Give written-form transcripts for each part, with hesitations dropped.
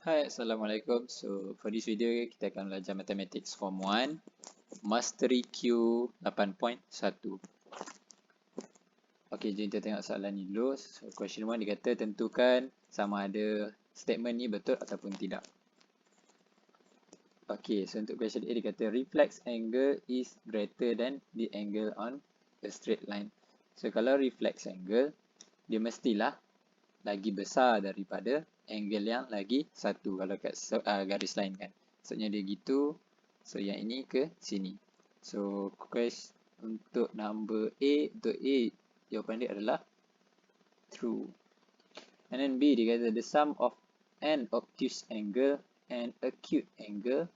Hai, Assalamualaikum. So, for this video, kita akan belajar Mathematics Form 1, Mastery Q 8.1. Okey, jom kita tengok soalan ni dulu. So, question 1 dia kata tentukan sama ada statement ni betul ataupun tidak. Okey, so untuk question A dia kata reflex angle is greater than the angle on a straight line. So, kalau reflex angle, dia mestilah lagi besar daripada angle yang lagi satu kalau kat garis line kan. Maksudnya dia gitu. So yang ini ke sini. So question untuk number A, untuk A jawapan dia adalah true. And then B dia kata the sum of an obtuse angle and acute angle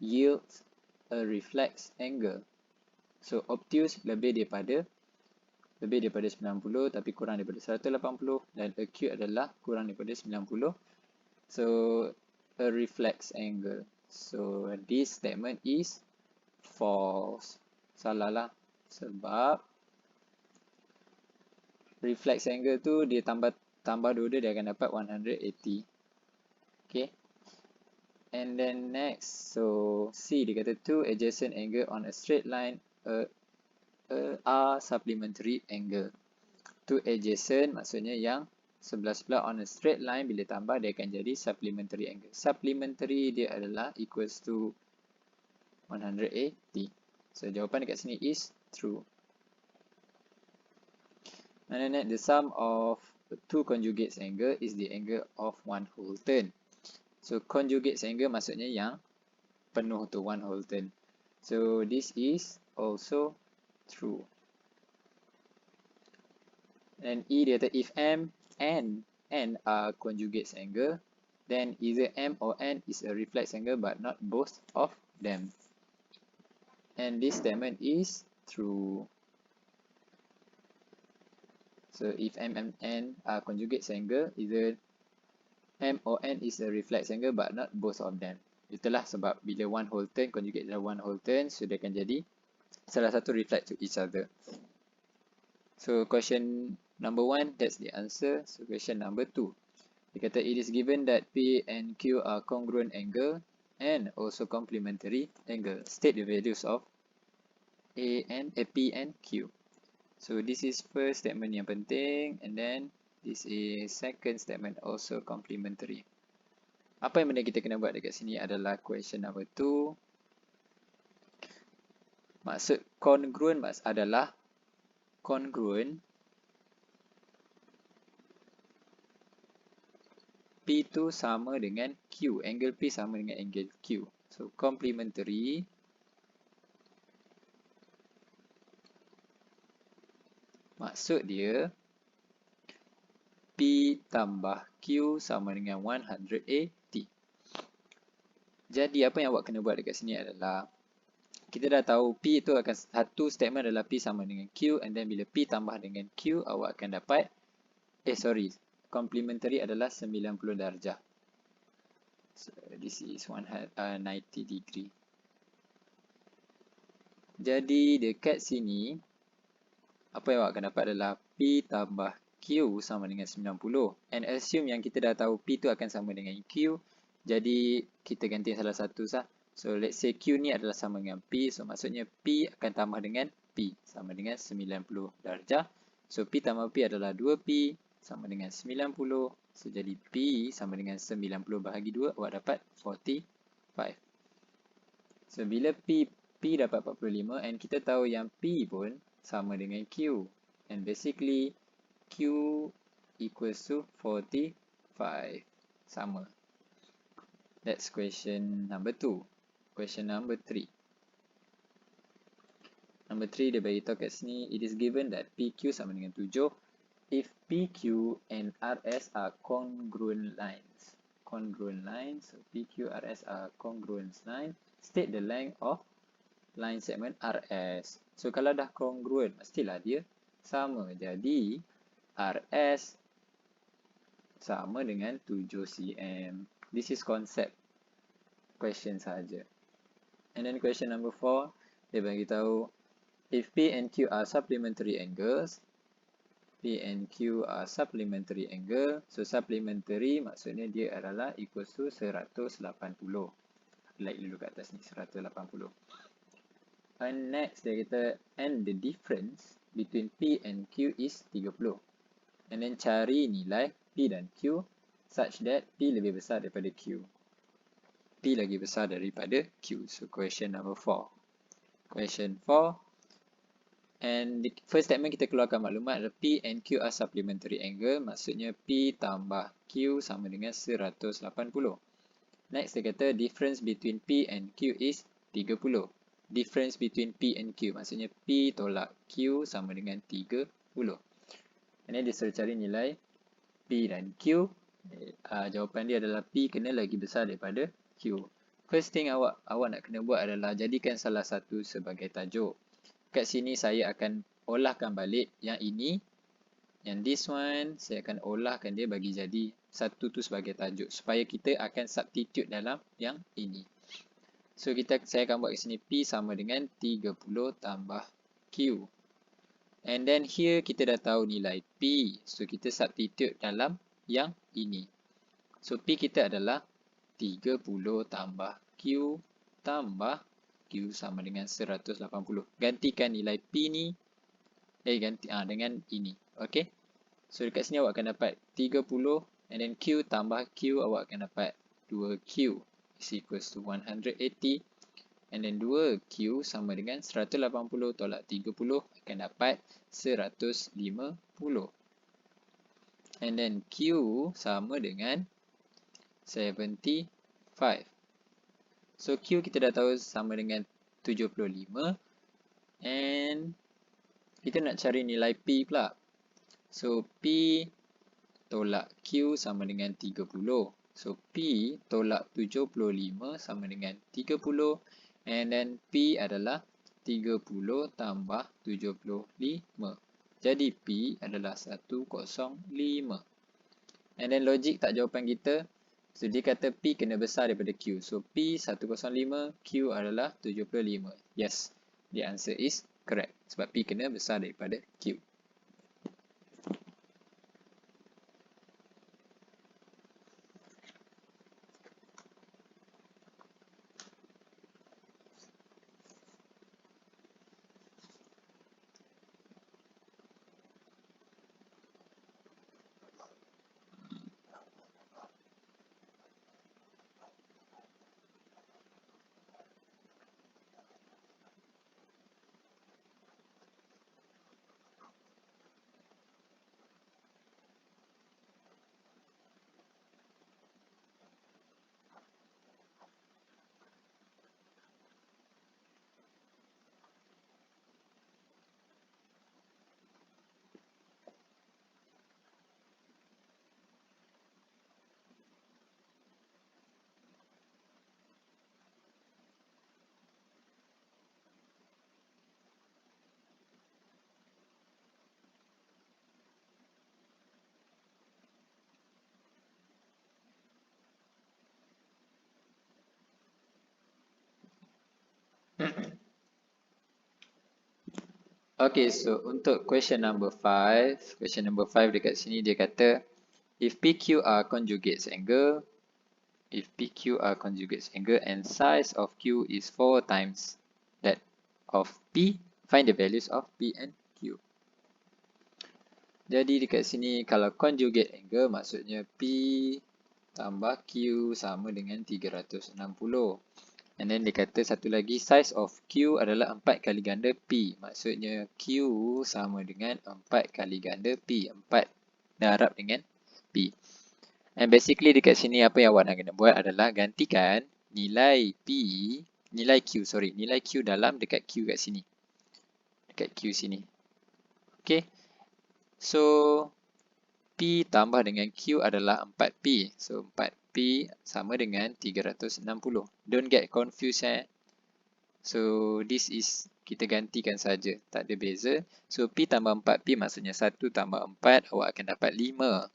yields a reflex angle. So obtuse lebih daripada 90 tapi kurang daripada 180 dan acute adalah kurang daripada 90. So a reflex angle. So this statement is false. Salah lah sebab reflex angle tu dia tambah 2 dia akan dapat 180. Okay. And then next, so C dia kata two adjacent angle on a straight line are supplementary angle. Two adjacent maksudnya yang sebelah-sebelah on a straight line bila tambah dia akan jadi supplementary angle. Supplementary dia adalah equals to 180. So jawapan dekat sini is true. And then the sum of two conjugates angle is the angle of one whole turn. So conjugates angle maksudnya yang penuh tu one whole turn. So this is also true. And E dia kata if M and N are conjugates angle, then either M or N is a reflex angle but not both of them. And this statement is true. So if M and N are conjugates angle, either M or N is a reflex angle but not both of them. Itulah sebab bila one whole turn conjugate adalah one whole turn, so dia akan jadi salah satu reflect to each other. So question number 1, that's the answer. So question number 2. Dia kata it is given that P and Q are congruent angle and also complementary angle. State the values of P and Q. So this is first statement yang penting, and then this is second statement also complementary. Apa yang benda kita kena buat dekat sini adalah question number 2. Maksud congruent adalah congruent P tu sama dengan Q. Angle P sama dengan angle Q. So complementary maksud dia P tambah Q sama dengan 180. Jadi apa yang awak kena buat dekat sini adalah kita dah tahu P itu akan satu statement adalah P sama dengan Q, and then bila P tambah dengan Q awak akan dapat complementary adalah 90 darjah. So this is 90 degree. Jadi dekat sini apa yang awak akan dapat adalah P tambah Q sama dengan 90. And assume yang kita dah tahu P tu akan sama dengan Q. Jadi kita ganti salah satu sah. So let's say Q ni adalah sama dengan P. So maksudnya P akan tambah dengan P sama dengan 90 darjah. So P tambah P adalah 2P sama dengan 90. So jadi P sama dengan 90 bahagi 2 awak dapat 45. So bila P dapat 45 and kita tahu yang P pun sama dengan Q. And basically Q equals to 45. Sama. That's question number 2. Question number 3. Number 3 dia bagi tahu kat sini it is given that PQ sama dengan 7 if PQ and RS are congruent lines. Congruent lines. So PQ, RS are congruent lines. State the length of line segment RS. So kalau dah congruent mestilah dia sama. Jadi RS sama dengan 7 cm. This is concept question saja. And then question number 4, dia bagi tahu if P and Q are supplementary angles, P and Q are supplementary angle. So supplementary maksudnya dia adalah equals to 180. Like dulu kat atas ni, 180. And next dia kata, and the difference between P and Q is 30. And then cari nilai P dan Q such that P lebih besar daripada Q. P lagi besar daripada Q. So question number 4. Question 4. And the first statement kita keluarkan maklumat adalah P and Q are supplementary angle. Maksudnya P tambah Q sama dengan 180. Next dia kata difference between P and Q is 30. Difference between P and Q. Maksudnya P tolak Q sama dengan 30. And then dia suruh cari nilai P dan Q. Jawapan dia adalah P kena lagi besar daripada Q. First thing awak nak kena buat adalah jadikan salah satu sebagai tajuk. Kat sini saya akan olahkan balik yang ini. Yang this one, saya akan olahkan dia bagi jadi satu tu sebagai tajuk. Supaya kita akan substitute dalam yang ini. So, saya akan buat kat sini P sama dengan 30 tambah Q. And then here kita dah tahu nilai P. So, kita substitute dalam yang ini. So, P kita adalah 30 tambah Q tambah Q sama dengan 180. Gantikan nilai P ni dengan ini. Okay. So, dekat sini awak akan dapat 30 and then Q tambah Q awak akan dapat 2Q is equals to 180. And then 2Q sama dengan 180 tolak 30 akan dapat 150. And then Q sama dengan 75. So Q kita dah tahu sama dengan 75. And kita nak cari nilai P pula. So P tolak Q sama dengan 30. So P tolak 75 sama dengan 30. And then P adalah 30 tambah 75. Jadi P adalah 105. And then logik tak jawapan kita. So dia kata P kena besar daripada Q. So P 105, Q adalah 75. Yes, the answer is correct. Sebab P kena besar daripada Q. Okay, so untuk question number 5 dekat sini dia kata if PQ are conjugates angle and size of Q is 4 times that of P, find the values of P and Q. Jadi dekat sini kalau conjugate angle maksudnya P tambah Q sama dengan 360. And then dia kata satu lagi size of Q adalah 4 kali ganda P. Maksudnya Q sama dengan 4 kali ganda P. 4 darab dengan P. And basically dekat sini apa yang awak nak kena buat adalah gantikan nilai Q dalam dekat Q kat sini. Dekat Q sini. Okay. So P tambah dengan Q adalah 4P. So 4P sama dengan 360. Don't get confused . So this is kita gantikan saja, tak ada beza. So P tambah 4P maksudnya 1 tambah 4 awak akan dapat 5.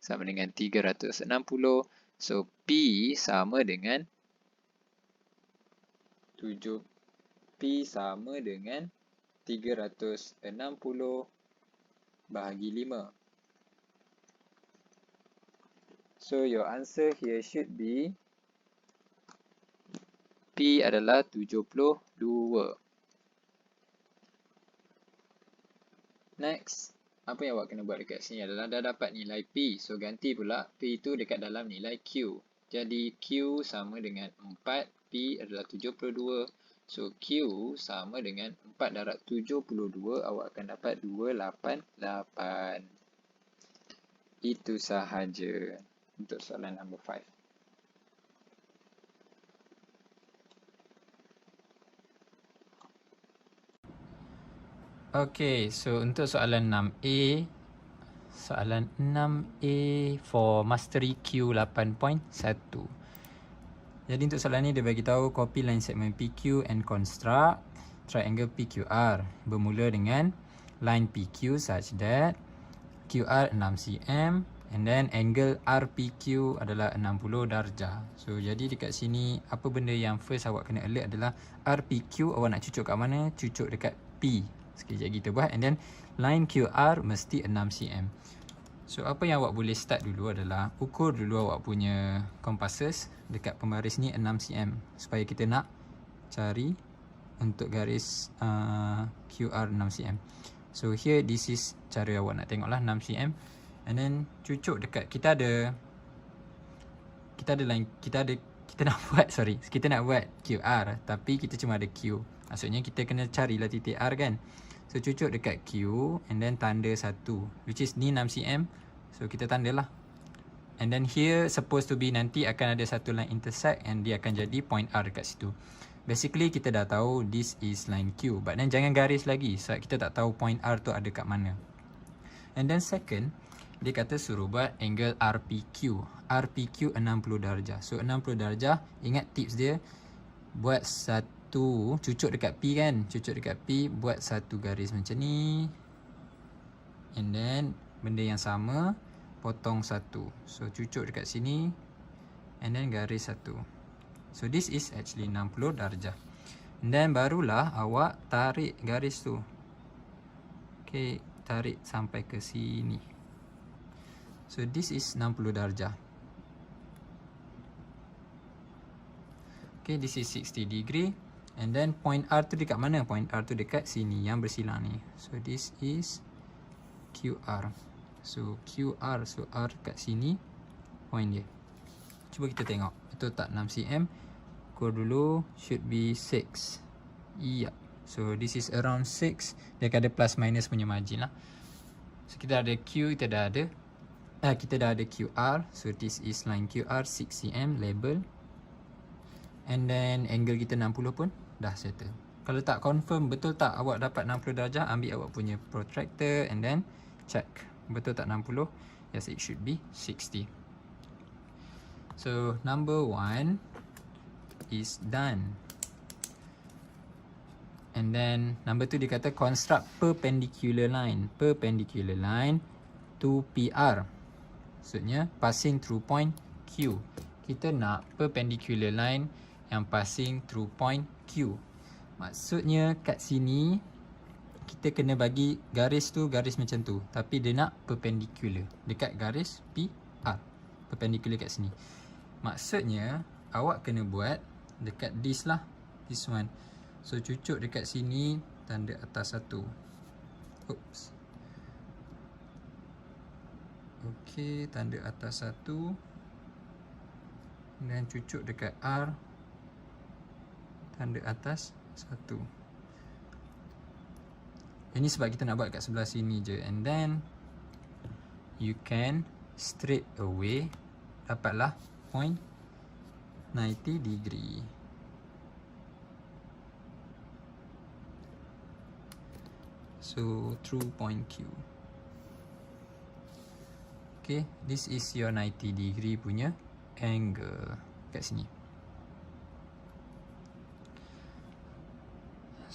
Sama dengan 360. So P sama dengan 7. P sama dengan 360 bahagi 5. So your answer here should be P adalah 72. Next, apa yang awak kena buat dekat sini adalah dah dapat nilai P. So ganti pula P itu dekat dalam nilai Q. Jadi Q sama dengan 4, P adalah 72. So Q sama dengan 4 darab 72, awak akan dapat 288. Itu sahaja untuk soalan number 5. Okay, so untuk soalan 6A, soalan 6A for Mastery Q 8.1. Jadi untuk soalan ni dia bagi tahu copy line segment PQ and construct triangle PQR bermula dengan line PQ such that QR 6 cm and then angle RPQ adalah 60 darjah. So jadi dekat sini apa benda yang first awak kena alert adalah RPQ awak nak cucuk kat mana? Cucuk dekat P. Sekejap kita buat, and then line QR mesti 6 cm. So apa yang awak boleh start dulu adalah ukur dulu awak punya compasses dekat pembaris ni 6 cm supaya kita nak cari untuk garis QR 6 cm. So here this is cara awak nak tengok lah 6 cm, and then cucuk dekat kita nak buat QR tapi kita cuma ada Q. Maksudnya kita kena carilah titik R kan. So cucuk dekat Q and then tanda 1, which is ni 6 cm. So kita tanda lah. And then here supposed to be nanti akan ada satu line intersect and dia akan jadi point R dekat situ. Basically kita dah tahu this is line Q, but then jangan garis lagi sebab kita tak tahu point R tu ada kat mana. And then second, dia kata suruh buat angle RPQ. RPQ 60 darjah. So 60 darjah, ingat tips dia, buat satu, cucuk dekat P kan. Cucuk dekat P, buat satu garis macam ni. And then benda yang sama, potong satu. So cucuk dekat sini and then garis satu. So this is actually 60 darjah. And then barulah awak tarik garis tu. Okay, tarik sampai ke sini. So this is 60 darjah. Okay, this is 60 degree. And then point R tu dekat mana? Point R tu dekat sini yang bersilang ni. So this is QR. So QR, so R kat sini point dia. Cuba kita tengok betul tak 6 cm. Ukur dulu, should be 6. Yep. So this is around 6. Dia akan ada plus minus punya margin lah. So kita ada Q, kita dah ada QR. So this is line QR 6 cm label. And then angle kita 60 pun dah settle. Kalau tak confirm betul tak awak dapat 60 darjah, ambil awak punya protractor and then check betul tak 60. Yes, it should be 60. So number 1 is done. And then number 2 dia kata construct perpendicular line to PR. Maksudnya passing through point Q. Kita nak perpendicular line yang passing through point Q. Maksudnya kat sini kita kena bagi garis tu garis macam tu, tapi dia nak perpendicular dekat garis PR. Perpendicular kat sini. Maksudnya awak kena buat dekat this lah, this one. So cucuk dekat sini tanda atas satu. Oops. Okey, tanda atas satu. Dan cucuk dekat R, tanda atas satu. Ini sebab kita nak buat kat sebelah sini je. And then you can straight away dapatlah point 90 degree. So through point Q. Okay, this is your 90 degree punya angle kat sini.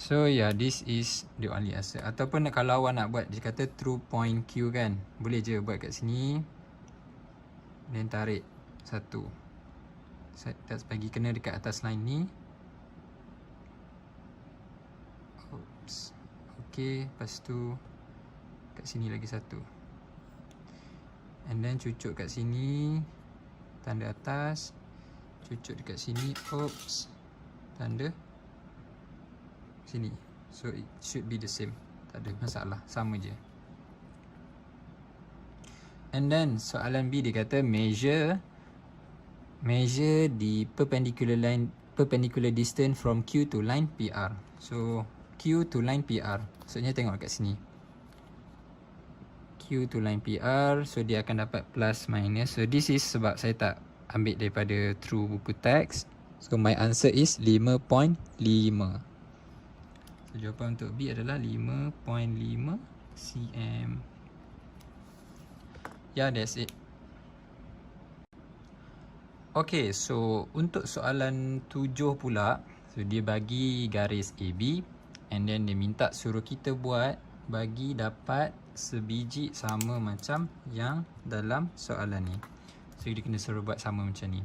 So yeah, this is the only answer. Ataupun kalau awak nak buat, dia kata through point Q kan, boleh je buat kat sini. Dan tarik satu. Saya bagi kena dekat atas line ni. Oops. Okay, lepas tu kat sini lagi satu. And then cucuk kat sini, tanda atas. Cucuk dekat sini, oops, tanda sini. So it should be the same. Tak ada masalah, sama je. And then soalan B dia kata measure the perpendicular distance from Q to line PR. So Q to line PR, maksudnya tengok kat sini. Q to line PR, so dia akan dapat plus minus. So this is sebab saya tak ambil daripada through buku teks. So my answer is 5.5. So jawapan untuk B adalah 5.5 cm. Yeah, that's it. Okay, so untuk soalan 7 pula, so dia bagi garis AB and then dia minta suruh kita buat bagi dapat sebiji sama macam yang dalam soalan ni. So dia kena suruh buat sama macam ni.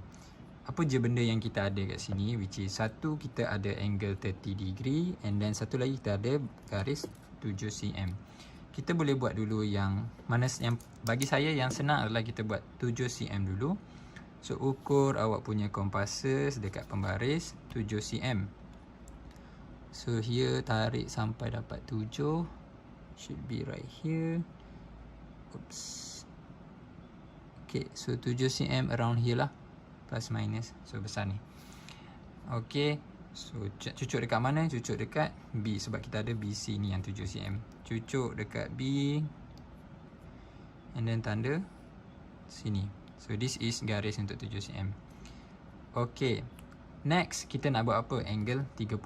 Apa je benda yang kita ada kat sini, which is satu kita ada angle 30 degree and then satu lagi kita ada garis 7 cm. Kita boleh buat dulu yang mana yang bagi saya yang senang adalah kita buat 7 cm dulu. So ukur awak punya compasses dekat pembaris 7 cm. So here tarik sampai dapat 7. Should be right here. Oops. Okay, so 7 cm around here lah. Plus minus. So besar ni. Okay. So cucuk dekat mana? Cucuk dekat B. Sebab kita ada BC ni yang 7 cm. Cucuk dekat B. And then tanda sini. So this is garis untuk 7 cm. Okay. Next, kita nak buat apa? Angle 30.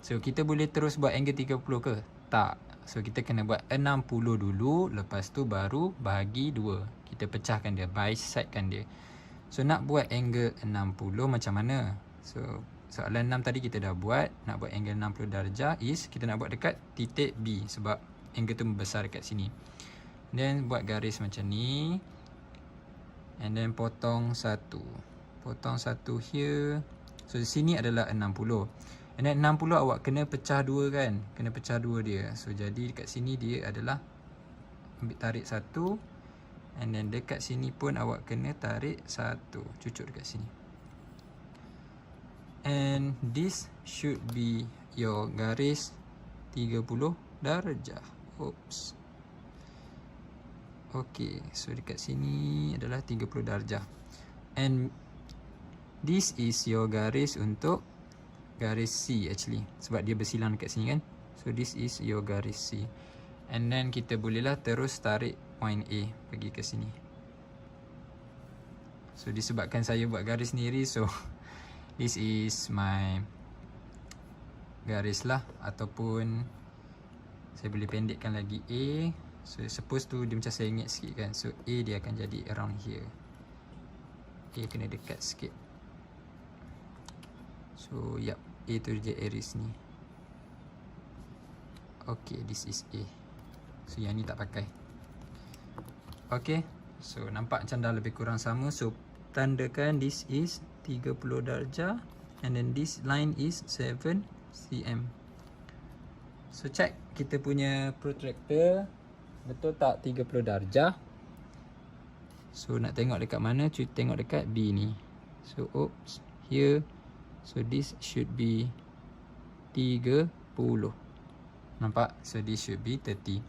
So kita boleh terus buat angle 30 ke? Tak. So kita kena buat 60 dulu. Lepas tu baru bahagi 2. Kita pecahkan dia, bisectkan dia. So nak buat angle 60 macam mana? So soalan 6 tadi kita dah buat. Nak buat angle 60 darjah is kita nak buat dekat titik B. Sebab angle tu membesar dekat sini. Then buat garis macam ni. And then potong satu. Potong satu here. So sini adalah 60. And then 60 awak kena pecah dua kan. Kena pecah dua dia. So jadi dekat sini dia adalah ambil tarik satu. And then dekat sini pun awak kena tarik satu. Cucuk dekat sini. And this should be your garis 30 darjah. Oops. Okay. So dekat sini adalah 30 darjah. And this is your garis untuk garis C actually. Sebab dia bersilang dekat sini kan. So this is your garis C. And then kita bolehlah terus tarik point A pergi ke sini. So disebabkan saya buat garis sendiri, so this is my garis lah. Ataupun saya boleh pendekkan lagi A. So suppose tu dia macam sengit sikit kan. So A dia akan jadi around here. A kena dekat sikit. So yup, A tu je iris ni. Okay, this is A. So yang ni tak pakai. Okay, so nampak macam dah lebih kurang sama. So tandakan this is 30 darjah. And then this line is 7 cm. So check kita punya protractor. Betul tak 30 darjah? So nak tengok dekat mana? Tengok dekat B ni. So oops, here. So this should be 30. Nampak? So this should be 30.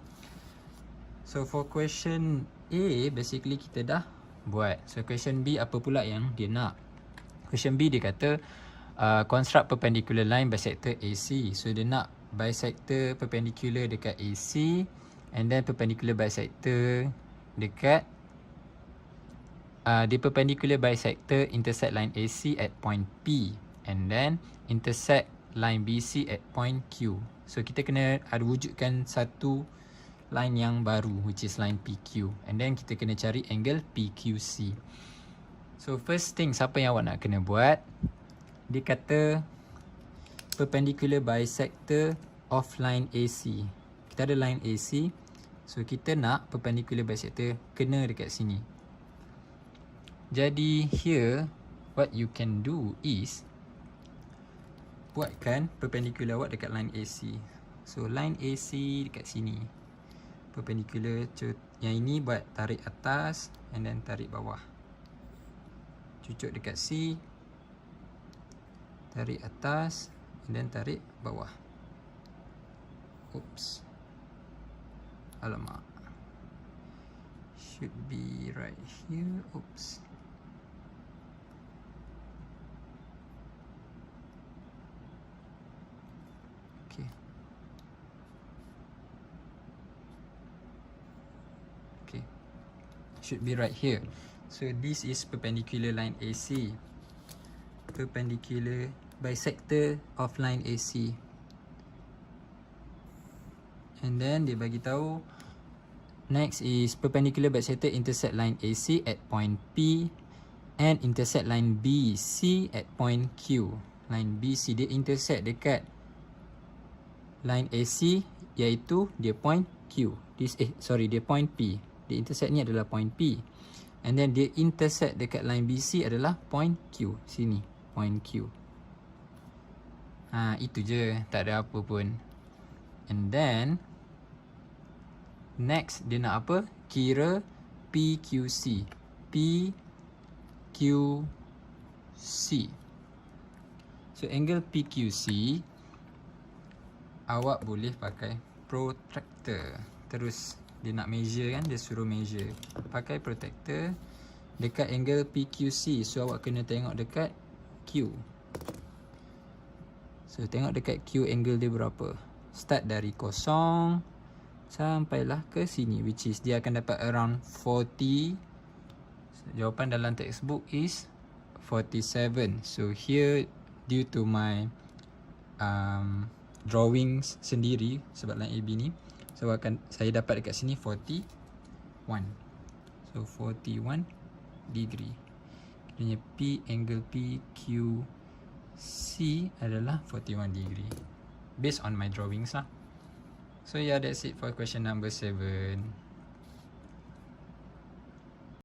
So for question A, basically kita dah buat. So question B apa pula yang dia nak? Question B dia kata construct perpendicular line bisector AC. So dia nak bisector perpendicular dekat AC. And then perpendicular bisector dekat the perpendicular bisector intersect line AC at point P. And then intersect line BC at point Q. So kita kena ada wujudkan satu line yang baru, which is line PQ. And then kita kena cari angle PQC. So first thing, siapa yang awak nak kena buat? Dia kata perpendicular bisector of line AC. Kita ada line AC. So kita nak perpendicular bisector kena dekat sini. Jadi here what you can do is buatkan perpendicular awak dekat line AC. So line AC dekat sini. perpendicular. Yang ini buat tarik atas and then tarik bawah. Cucuk dekat C, tarik atas and then tarik bawah. Oops. Alamak. Should be right here. Oops. Okay. Okay. Should be right here. So this is perpendicular line AC. Perpendicular bisector of line AC. And then dia bagi tahu next is perpendicular bisector intersect line AC at point P and intersect line BC at point Q. Line BC dia intersect dekat line AC iaitu dia point Q. Dia point P. Dia intersect ni adalah point P. And then dia intersect dekat line BC adalah point Q. Sini, point Q. Itu je, tak ada apa pun. And then next dia nak apa? Kira PQC. PQC. So angle PQC awak boleh pakai protractor. Terus dia nak measure kan, dia suruh measure. Pakai protractor dekat angle PQC. So awak kena tengok dekat Q. So tengok dekat Q angle dia berapa. Start dari kosong sampailah ke sini, which is dia akan dapat around 40. Jawapan dalam textbook is 47. So here due to my drawings sendiri sebab line AB ni, so saya dapat dekat sini 41. So 41 degree. Kiranya P angle PQC adalah 41 degree based on my drawings lah. So yeah, that's it for question number 7.